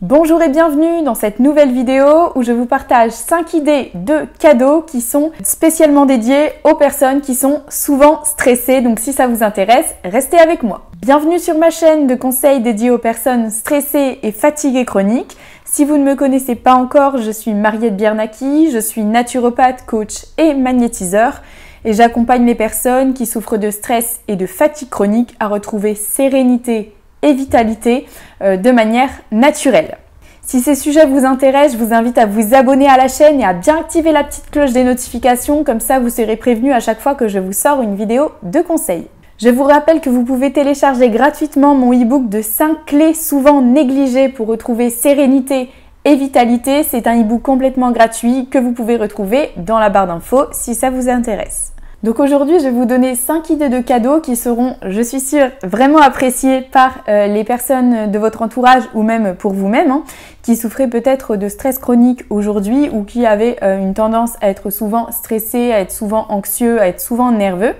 Bonjour et bienvenue dans cette nouvelle vidéo où je vous partage 5 idées de cadeaux qui sont spécialement dédiés aux personnes qui sont souvent stressées. Donc si ça vous intéresse, restez avec moi. Bienvenue sur ma chaîne de conseils dédiés aux personnes stressées et fatiguées chroniques. Si vous ne me connaissez pas encore, je suis Mariette Biernacki, je suis naturopathe, coach et magnétiseur et j'accompagne les personnes qui souffrent de stress et de fatigue chronique à retrouver sérénité et vitalité de manière naturelle. Si ces sujets vous intéressent, je vous invite à vous abonner à la chaîne et à bien activer la petite cloche des notifications, comme ça vous serez prévenu à chaque fois que je vous sors une vidéo de conseils. Je vous rappelle que vous pouvez télécharger gratuitement mon e-book de 5 clés souvent négligées pour retrouver sérénité et vitalité. C'est un e-book complètement gratuit que vous pouvez retrouver dans la barre d'infos si ça vous intéresse. Donc aujourd'hui, je vais vous donner 5 idées de cadeaux qui seront, je suis sûre, vraiment appréciées par les personnes de votre entourage ou même pour vous-même, qui souffraient peut-être de stress chronique aujourd'hui ou qui avaient une tendance à être souvent stressé, à être souvent anxieux, à être souvent nerveux.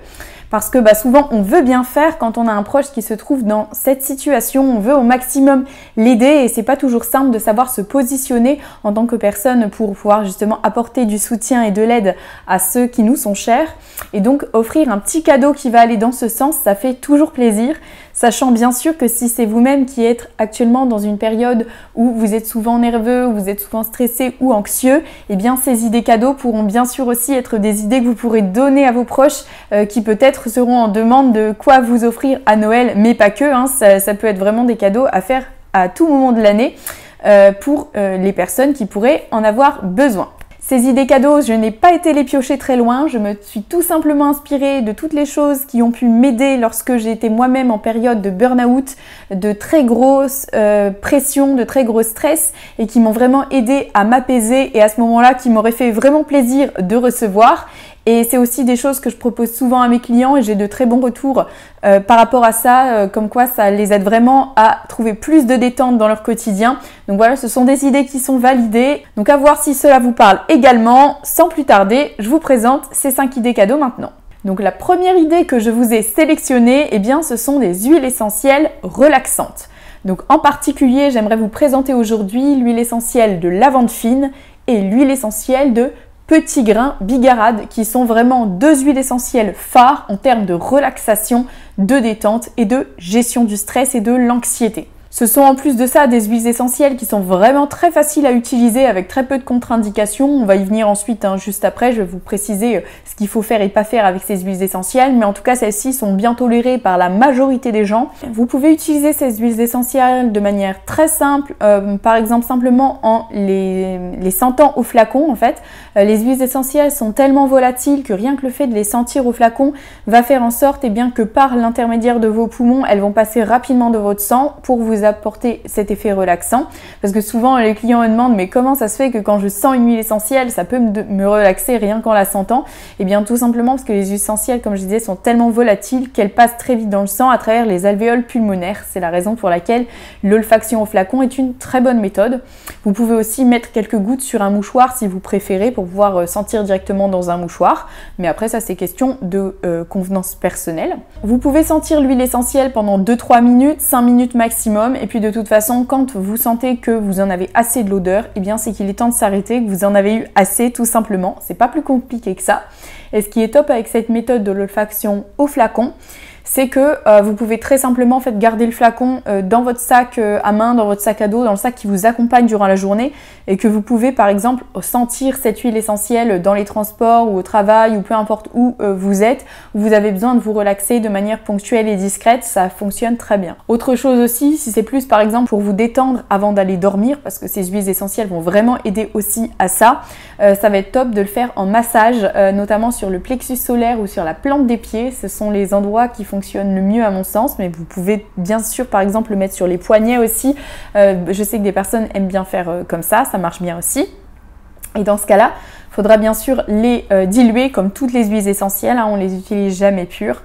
Parce que souvent on veut bien faire quand on a un proche qui se trouve dans cette situation, on veut au maximum l'aider et c'est pas toujours simple de savoir se positionner en tant que personne pour pouvoir justement apporter du soutien et de l'aide à ceux qui nous sont chers. Et donc offrir un petit cadeau qui va aller dans ce sens, ça fait toujours plaisir, sachant bien sûr que si c'est vous-même qui êtes actuellement dans une période où vous êtes souvent nerveux, où vous êtes souvent stressé ou anxieux, eh bien ces idées cadeaux pourront bien sûr aussi être des idées que vous pourrez donner à vos proches qui peut-être seront en demande de quoi vous offrir à Noël, mais pas que, ça peut être vraiment des cadeaux à faire à tout moment de l'année pour les personnes qui pourraient en avoir besoin. Ces idées cadeaux, je n'ai pas été les piocher très loin, je me suis tout simplement inspirée de toutes les choses qui ont pu m'aider lorsque j'ai été moi-même en période de burn-out, de très grosse pression, de très gros stress et qui m'ont vraiment aidé à m'apaiser et à ce moment-là qui m'aurait fait vraiment plaisir de recevoir. Et c'est aussi des choses que je propose souvent à mes clients et j'ai de très bons retours par rapport à ça, comme quoi ça les aide vraiment à trouver plus de détente dans leur quotidien. Donc voilà, ce sont des idées qui sont validées. Donc à voir si cela vous parle également. Sans plus tarder, je vous présente ces 5 idées cadeaux maintenant. Donc la première idée que je vous ai sélectionnée, eh bien ce sont des huiles essentielles relaxantes. Donc en particulier, j'aimerais vous présenter aujourd'hui l'huile essentielle de lavande fine et l'huile essentielle de petits grains bigarade qui sont vraiment 2 huiles essentielles phares en termes de relaxation, de détente et de gestion du stress et de l'anxiété. Ce sont en plus de ça des huiles essentielles qui sont vraiment très faciles à utiliser avec très peu de contre-indications. On va y venir ensuite, juste après, je vais vous préciser ce qu'il faut faire et pas faire avec ces huiles essentielles. Mais en tout cas, celles-ci sont bien tolérées par la majorité des gens. Vous pouvez utiliser ces huiles essentielles de manière très simple, par exemple simplement en les sentant au flacon en fait. Les huiles essentielles sont tellement volatiles que rien que le fait de les sentir au flacon va faire en sorte que par l'intermédiaire de vos poumons, elles vont passer rapidement de votre sang pour vous apporter cet effet relaxant. Parce que souvent les clients me demandent mais comment ça se fait que quand je sens une huile essentielle ça peut me relaxer rien qu'en la sentant? Et bien tout simplement parce que les huiles essentielles, comme je disais, sont tellement volatiles qu'elles passent très vite dans le sang à travers les alvéoles pulmonaires. C'est la raison pour laquelle l'olfaction au flacon est une très bonne méthode. Vous pouvez aussi mettre quelques gouttes sur un mouchoir si vous préférez pour pouvoir sentir directement dans un mouchoir. Mais après ça c'est question de convenance personnelle. Vous pouvez sentir l'huile essentielle pendant 2-3 minutes, 5 minutes maximum. Et puis de toute façon, quand vous sentez que vous en avez assez de l'odeur, eh bien c'est qu'il est temps de s'arrêter, que vous en avez eu assez tout simplement. C'est pas plus compliqué que ça. Et ce qui est top avec cette méthode de l'olfaction au flacon, c'est que vous pouvez très simplement garder le flacon dans votre sac à main, dans votre sac à dos, dans le sac qui vous accompagne durant la journée et que vous pouvez par exemple sentir cette huile essentielle dans les transports ou au travail ou peu importe où vous êtes, où vous avez besoin de vous relaxer de manière ponctuelle et discrète, ça fonctionne très bien. Autre chose aussi, si c'est plus par exemple pour vous détendre avant d'aller dormir, parce que ces huiles essentielles vont vraiment aider aussi à ça, ça va être top de le faire en massage, notamment sur le plexus solaire ou sur la plante des pieds. Ce sont les endroits qui fonctionne le mieux à mon sens, mais vous pouvez bien sûr par exemple le mettre sur les poignets aussi. Je sais que des personnes aiment bien faire comme ça marche bien aussi. Et dans ce cas-là, il faudra bien sûr les diluer comme toutes les huiles essentielles, on les utilise jamais pures,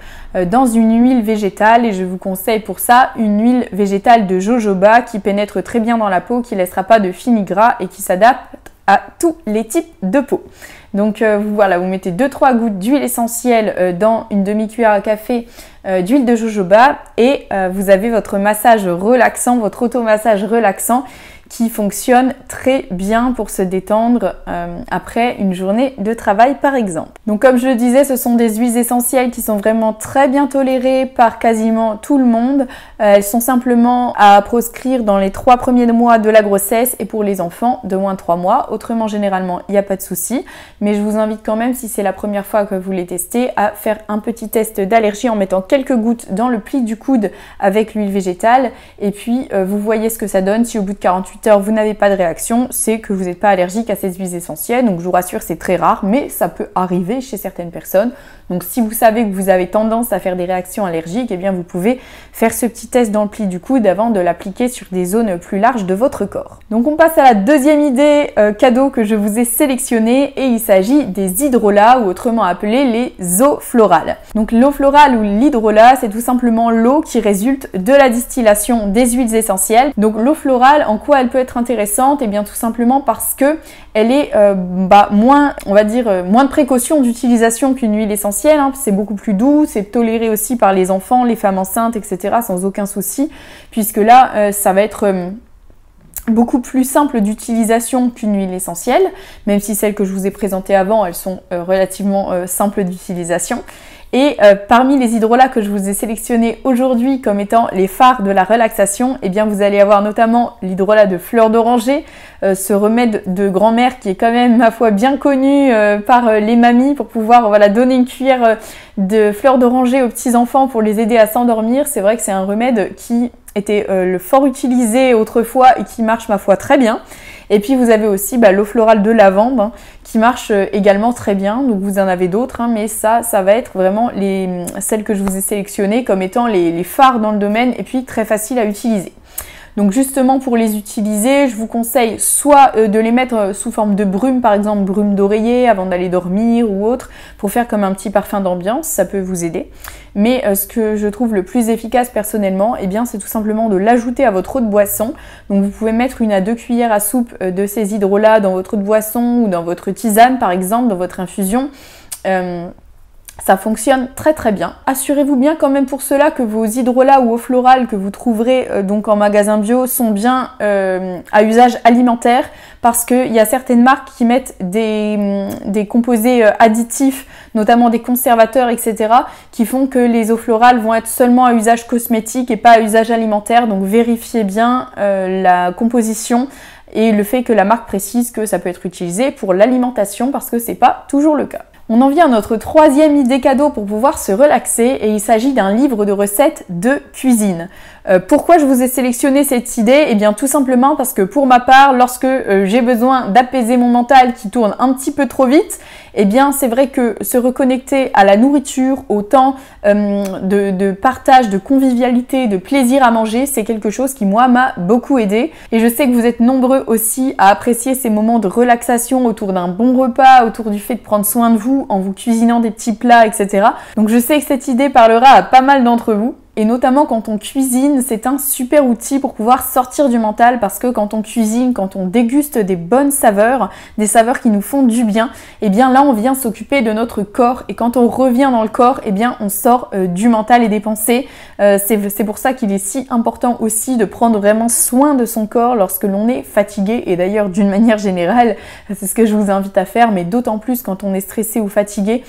dans une huile végétale et je vous conseille pour ça une huile végétale de jojoba qui pénètre très bien dans la peau, qui ne laissera pas de fini gras et qui s'adapte à tous les types de peau. Donc voilà, vous mettez 2-3 gouttes d'huile essentielle dans une demi-cuillère à café d'huile de jojoba et vous avez votre massage relaxant, votre automassage relaxant qui fonctionne très bien pour se détendre après une journée de travail par exemple. Donc comme je le disais, ce sont des huiles essentielles qui sont vraiment très bien tolérées par quasiment tout le monde. Elles sont simplement à proscrire dans les 3 premiers mois de la grossesse et pour les enfants de moins de 3 mois. Autrement, généralement, il n'y a pas de souci. Mais je vous invite quand même, si c'est la première fois que vous les testez, à faire un petit test d'allergie en mettant quelques gouttes dans le pli du coude avec l'huile végétale. Et puis, vous voyez ce que ça donne. Si au bout de 48 heures, vous n'avez pas de réaction, c'est que vous n'êtes pas allergique à ces huiles essentielles. Donc, je vous rassure, c'est très rare, mais ça peut arriver chez certaines personnes. Donc, si vous savez que vous avez tendance à faire des réactions allergiques, eh bien, vous pouvez faire ce petit test dans le pli du coude avant de l'appliquer sur des zones plus larges de votre corps. Donc, on passe à la deuxième idée cadeau que je vous ai sélectionnée et il s'agit des hydrolats ou autrement appelés les eaux florales. Donc, l'eau florale ou l'hydrolat, c'est tout simplement l'eau qui résulte de la distillation des huiles essentielles. Donc, l'eau florale, en quoi elle peut être intéressante? Eh bien, tout simplement parce que elle est moins, on va dire, moins de précaution d'utilisation qu'une huile essentielle. Hein. C'est beaucoup plus doux, c'est toléré aussi par les enfants, les femmes enceintes, etc. sans aucun souci, puisque là, ça va être beaucoup plus simple d'utilisation qu'une huile essentielle, même si celles que je vous ai présentées avant, elles sont relativement simples d'utilisation. Et parmi les hydrolats que je vous ai sélectionnés aujourd'hui comme étant les phares de la relaxation, eh bien vous allez avoir notamment l'hydrolat de fleur d'oranger, ce remède de grand-mère qui est quand même, ma foi, bien connu par les mamies pour pouvoir donner une cuillère de fleur d'oranger aux petits-enfants pour les aider à s'endormir. C'est vrai que c'est un remède qui était fort utilisé autrefois et qui marche, ma foi, très bien. Et puis vous avez aussi l'eau florale de lavande qui marche également très bien. Donc vous en avez d'autres, mais ça va être vraiment celles que je vous ai sélectionnées comme étant les phares dans le domaine et puis très facile à utiliser. Donc justement pour les utiliser, je vous conseille soit de les mettre sous forme de brume, par exemple brume d'oreiller avant d'aller dormir ou autre, pour faire comme un petit parfum d'ambiance, ça peut vous aider. Mais ce que je trouve le plus efficace personnellement, eh bien c'est tout simplement de l'ajouter à votre eau de boisson. Donc vous pouvez mettre 1 à 2 cuillères à soupe de ces hydrolats dans votre eau de boisson ou dans votre tisane par exemple, dans votre infusion. Ça fonctionne très très bien. Assurez-vous bien quand même pour cela que vos hydrolats ou eaux florales que vous trouverez donc en magasin bio sont bien à usage alimentaire, parce qu'il y a certaines marques qui mettent des composés additifs, notamment des conservateurs, etc., qui font que les eaux florales vont être seulement à usage cosmétique et pas à usage alimentaire. Donc vérifiez bien la composition et le fait que la marque précise que ça peut être utilisé pour l'alimentation, parce que c'est pas toujours le cas. On en vient à notre troisième idée cadeau pour pouvoir se relaxer et il s'agit d'un livre de recettes de cuisine. Pourquoi je vous ai sélectionné cette idée? Eh bien tout simplement parce que pour ma part, lorsque j'ai besoin d'apaiser mon mental qui tourne un petit peu trop vite, eh bien c'est vrai que se reconnecter à la nourriture, au temps de partage, de convivialité, de plaisir à manger, c'est quelque chose qui moi m'a beaucoup aidé. Et je sais que vous êtes nombreux aussi à apprécier ces moments de relaxation autour d'un bon repas, autour du fait de prendre soin de vous en vous cuisinant des petits plats, etc. Donc je sais que cette idée parlera à pas mal d'entre vous. Et notamment quand on cuisine, c'est un super outil pour pouvoir sortir du mental, parce que quand on cuisine, quand on déguste des bonnes saveurs, des saveurs qui nous font du bien, et bien là on vient s'occuper de notre corps, et quand on revient dans le corps, et bien on sort du mental et des pensées. C'est pour ça qu'il est si important aussi de prendre vraiment soin de son corps lorsque l'on est fatigué, et d'ailleurs d'une manière générale, c'est ce que je vous invite à faire, mais d'autant plus quand on est stressé ou fatigué,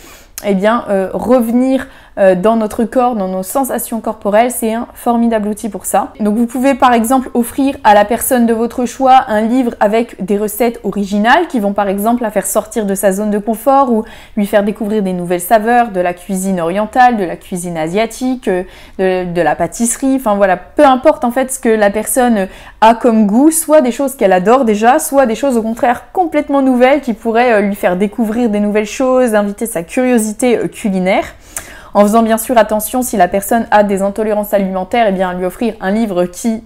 eh bien revenir dans notre corps, dans nos sensations corporelles, c'est un formidable outil pour ça. Donc vous pouvez par exemple offrir à la personne de votre choix un livre avec des recettes originales qui vont par exemple la faire sortir de sa zone de confort ou lui faire découvrir des nouvelles saveurs, de la cuisine orientale, de la cuisine asiatique, de la pâtisserie, enfin voilà, peu importe en fait ce que la personne a comme goût, soit des choses qu'elle adore déjà, soit des choses au contraire complètement nouvelles qui pourraient lui faire découvrir des nouvelles choses, inviter sa curiosité culinaire. En faisant bien sûr attention, si la personne a des intolérances alimentaires, eh bien lui offrir un livre qui,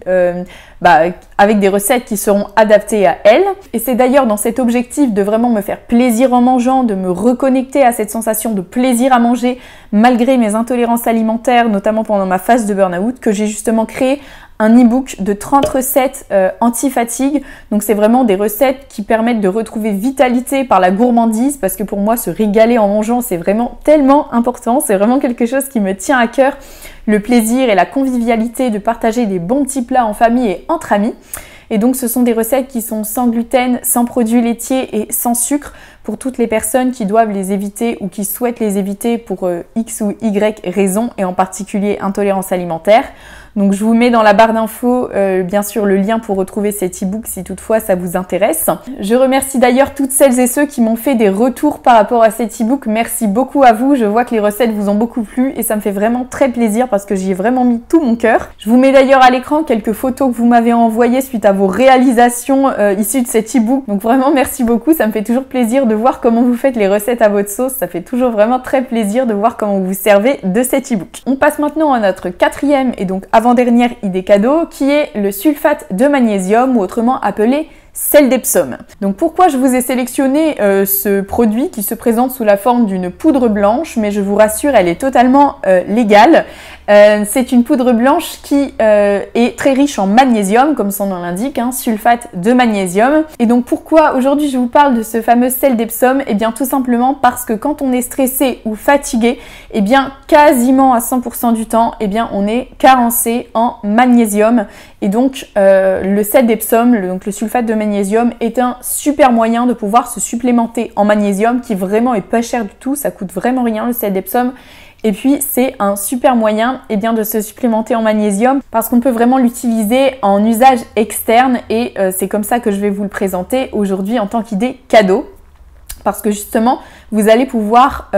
avec des recettes qui seront adaptées à elle. Et c'est d'ailleurs dans cet objectif de vraiment me faire plaisir en mangeant, de me reconnecter à cette sensation de plaisir à manger malgré mes intolérances alimentaires, notamment pendant ma phase de burn-out, que j'ai justement créé un e-book de 30 recettes anti-fatigue. Donc c'est vraiment des recettes qui permettent de retrouver vitalité par la gourmandise, parce que pour moi se régaler en mangeant c'est vraiment tellement important, c'est vraiment quelque chose qui me tient à cœur, le plaisir et la convivialité de partager des bons petits plats en famille et entre amis. Et donc ce sont des recettes qui sont sans gluten, sans produits laitiers et sans sucre pour toutes les personnes qui doivent les éviter ou qui souhaitent les éviter pour X ou Y raison, et en particulier intolérance alimentaire. Donc je vous mets dans la barre d'infos bien sûr le lien pour retrouver cet e-book si toutefois ça vous intéresse. Je remercie d'ailleurs toutes celles et ceux qui m'ont fait des retours par rapport à cet e-book. Merci beaucoup à vous, je vois que les recettes vous ont beaucoup plu et ça me fait vraiment très plaisir parce que j'y ai vraiment mis tout mon cœur. Je vous mets d'ailleurs à l'écran quelques photos que vous m'avez envoyées suite à vos réalisations issues de cet e-book. Donc vraiment merci beaucoup, ça me fait toujours plaisir de voir comment vous faites les recettes à votre sauce. Ça fait toujours vraiment très plaisir de voir comment vous servez de cet e-book. On passe maintenant à notre quatrième et donc avant-dernière idée cadeau qui est le sulfate de magnésium ou autrement appelé sel d'Epsom. Donc pourquoi je vous ai sélectionné ce produit qui se présente sous la forme d'une poudre blanche, mais je vous rassure, elle est totalement légale. C'est une poudre blanche qui est très riche en magnésium, comme son nom l'indique, hein, sulfate de magnésium. Et donc pourquoi aujourd'hui je vous parle de ce fameux sel d'Epsom? Eh bien tout simplement parce que quand on est stressé ou fatigué, eh bien quasiment à 100% du temps, eh bien on est carencé en magnésium. Et donc le sel d'Epsom, donc le sulfate de magnésium, est un super moyen de pouvoir se supplémenter en magnésium qui vraiment est pas cher du tout, ça coûte vraiment rien le sel d'Epsom. Et puis c'est un super moyen de se supplémenter en magnésium parce qu'on peut vraiment l'utiliser en usage externe et c'est comme ça que je vais vous le présenter aujourd'hui en tant qu'idée cadeau. Parce que justement, vous allez pouvoir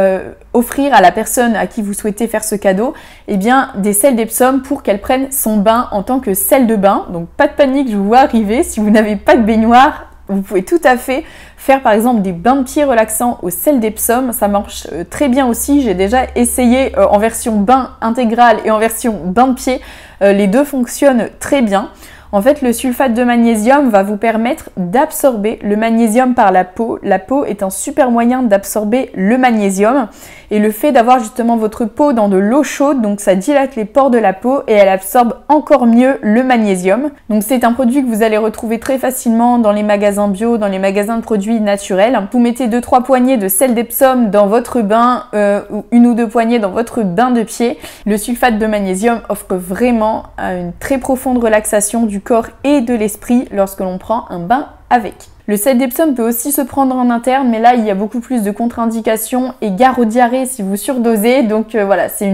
offrir à la personne à qui vous souhaitez faire ce cadeau des sels d'Epsom pour qu'elle prenne son bain en tant que sel de bain. Donc pas de panique, je vous vois arriver. Si vous n'avez pas de baignoire, vous pouvez tout à fait faire par exemple des bains de pieds relaxants au sel d'Epsom. Ça marche très bien aussi. J'ai déjà essayé en version bain intégral et en version bain de pied. Les deux fonctionnent très bien. En fait, le sulfate de magnésium va vous permettre d'absorber le magnésium par la peau. La peau est un super moyen d'absorber le magnésium. Et le fait d'avoir justement votre peau dans de l'eau chaude, donc ça dilate les pores de la peau et elle absorbe encore mieux le magnésium. Donc c'est un produit que vous allez retrouver très facilement dans les magasins bio, dans les magasins de produits naturels. Vous mettez 2-3 poignées de sel d'Epsom dans votre bain ou 1 ou 2 poignées dans votre bain de pied. Le sulfate de magnésium offre vraiment une très profonde relaxation du corps et de l'esprit lorsque l'on prend un bain avec. Le sel d'Epsom peut aussi se prendre en interne, mais là il y a beaucoup plus de contre-indications et gare aux diarrhées si vous surdosez. Donc voilà, c'est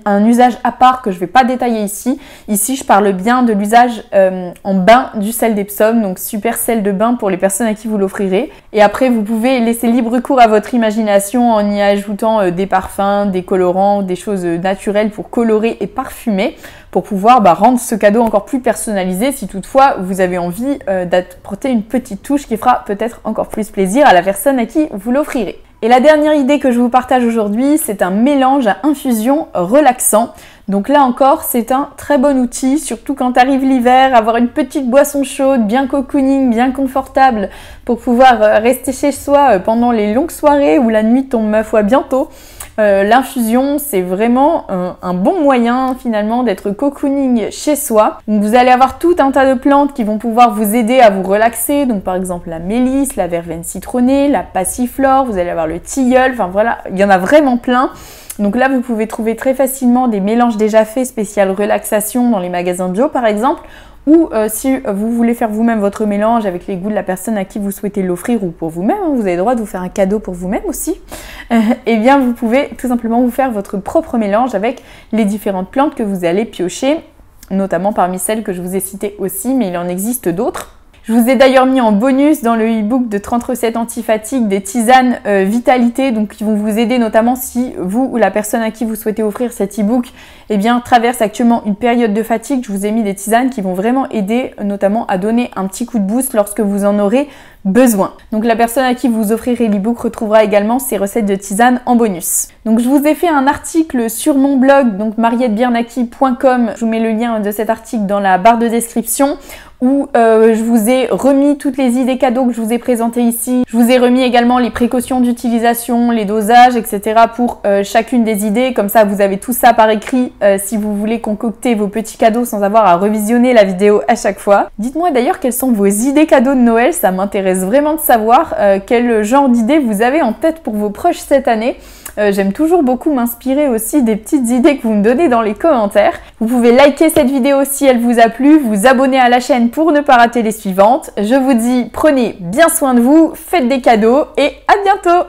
un usage à part que je ne vais pas détailler ici. Ici je parle bien de l'usage en bain du sel d'Epsom, donc super sel de bain pour les personnes à qui vous l'offrirez. Et après vous pouvez laisser libre cours à votre imagination en y ajoutant des parfums, des colorants, des choses naturelles pour colorer et parfumer, pour pouvoir rendre ce cadeau encore plus personnalisé si toutefois vous avez envie d'apporter une petite touche qui fera peut-être encore plus plaisir à la personne à qui vous l'offrirez. Et la dernière idée que je vous partage aujourd'hui, c'est un mélange à infusion relaxant. Donc là encore, c'est un très bon outil, surtout quand arrive l'hiver, avoir une petite boisson chaude, bien cocooning, bien confortable, pour pouvoir rester chez soi pendant les longues soirées où la nuit tombe ma foi bientôt. L'infusion, c'est vraiment un bon moyen finalement d'être cocooning chez soi. Donc, vous allez avoir tout un tas de plantes qui vont pouvoir vous aider à vous relaxer. Donc par exemple la mélisse, la verveine citronnée, la passiflore, vous allez avoir le tilleul, enfin voilà, il y en a vraiment plein. Donc là, vous pouvez trouver très facilement des mélanges déjà faits spécial relaxation dans les magasins bio par exemple. Ou si vous voulez faire vous-même votre mélange avec les goûts de la personne à qui vous souhaitez l'offrir ou pour vous-même, vous avez le droit de vous faire un cadeau pour vous-même aussi, eh bien vous pouvez tout simplement vous faire votre propre mélange avec les différentes plantes que vous allez piocher, notamment parmi celles que je vous ai citées aussi, mais il en existe d'autres. Je vous ai d'ailleurs mis en bonus dans le e-book de 30 recettes anti-fatigue des tisanes vitalité, donc qui vont vous aider notamment si vous ou la personne à qui vous souhaitez offrir cet e-book traverse actuellement une période de fatigue. Je vous ai mis des tisanes qui vont vraiment aider notamment à donner un petit coup de boost lorsque vous en aurez besoin. Donc la personne à qui vous offrirez l'e-book retrouvera également ces recettes de tisane en bonus. Donc je vous ai fait un article sur mon blog, donc mariettebiernacki.com, je vous mets le lien de cet article dans la barre de description, où je vous ai remis toutes les idées cadeaux que je vous ai présentées ici. Je vous ai remis également les précautions d'utilisation, les dosages, etc. pour chacune des idées. Comme ça, vous avez tout ça par écrit si vous voulez concocter vos petits cadeaux sans avoir à revisionner la vidéo à chaque fois. Dites-moi d'ailleurs quelles sont vos idées cadeaux de Noël. Ça m'intéresse vraiment de savoir quel genre d'idées vous avez en tête pour vos proches cette année. J'aime toujours beaucoup m'inspirer aussi des petites idées que vous me donnez dans les commentaires. Vous pouvez liker cette vidéo si elle vous a plu, vous abonner à la chaîne pour ne pas rater les suivantes. Je vous dis, prenez bien soin de vous, faites des cadeaux et à bientôt!